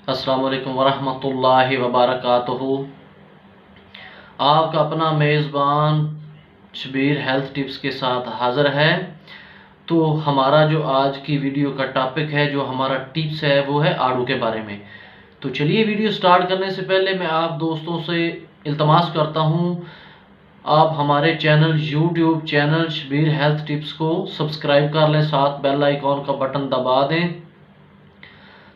अस्सलाम वालेकुम वरहमतुल्लाहि वबरकातुहू। आपका अपना मेज़बान शबीर हेल्थ टिप्स के साथ हाज़िर है। तो हमारा जो आज की वीडियो का टॉपिक है, जो हमारा टिप्स है, वो है आड़ू के बारे में। तो चलिए, वीडियो स्टार्ट करने से पहले मैं आप दोस्तों से इल्तमास करता हूँ, आप हमारे channel YouTube channel Shabir health tips को सब्सक्राइब कर लें, साथ बेल आइकॉन का बटन दबा दें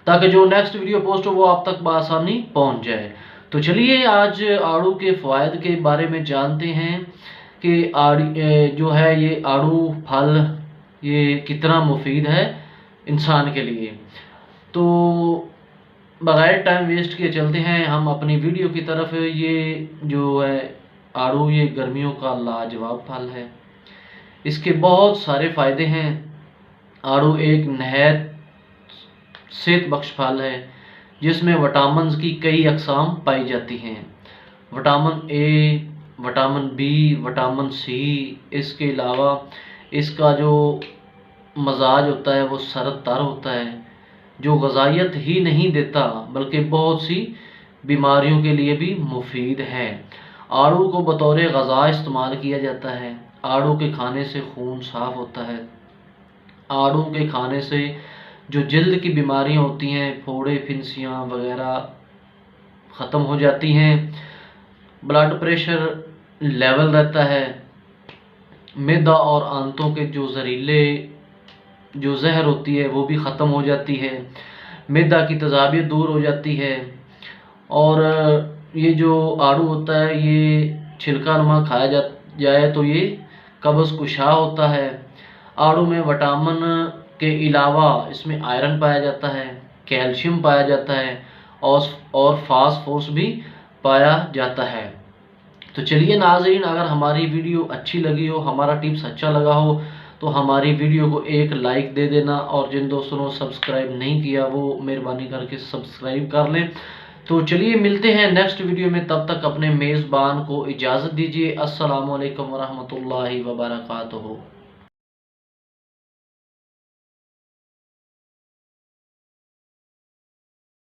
ताकि जो नेक्स्ट वीडियो पोस्ट हो वो आप तक बआसानी पहुंच जाए। तो चलिए, आज आड़ू के फ़वाइद के बारे में जानते हैं कि जो है ये आड़ू फल ये कितना मुफीद है इंसान के लिए। तो बगैर टाइम वेस्ट किए चलते हैं हम अपनी वीडियो की तरफ। ये जो है आड़ू, ये गर्मियों का लाजवाब फल है। इसके बहुत सारे फ़ायदे हैं। आड़ू एक नहायत सेहत बख्श फल है जिसमें विटामिन की कई अक़साम पाई जाती हैं। Vitamin A, vitamin B, vitamin C. इसके अलावा इसका जो मजाज होता है वो सरद तर होता है, जो ग़िज़ाइयत ही नहीं देता बल्कि बहुत सी बीमारियों के लिए भी मुफीद है। आड़ू को बतौर ग़िज़ा इस्तेमाल किया जाता है। आड़ू के खाने से खून साफ़ होता है। आड़ू के खाने से जो जल्द की बीमारियां होती हैं, फोड़े फिंसियाँ वगैरह ख़त्म हो जाती हैं। ब्लड प्रेशर लेवल रहता है। मैदा और आंतों के जो जहरीले जो जहर होती है वो भी ख़त्म हो जाती है। मैदा की तेज़ाबियत दूर हो जाती है। और ये जो आड़ू होता है ये छिलका नुमा खाया जाए तो ये कब्ज़ कुशा होता है। आड़ू में विटामिन के अलावा इसमें आयरन पाया जाता है, कैल्शियम पाया जाता है और फास्फोरस भी पाया जाता है। तो चलिए नाज़रीन, अगर हमारी वीडियो अच्छी लगी हो, हमारा टिप्स अच्छा लगा हो, तो हमारी वीडियो को एक लाइक दे देना। और जिन दोस्तों ने सब्सक्राइब नहीं किया वो मेहरबानी करके सब्सक्राइब कर लें। तो चलिए, मिलते हैं नेक्स्ट वीडियो में। तब तक अपने मेज़बान को इजाज़त दीजिए। अस्सलामु अलैकुम वरहमतुल्लाहि वबरकातुहू।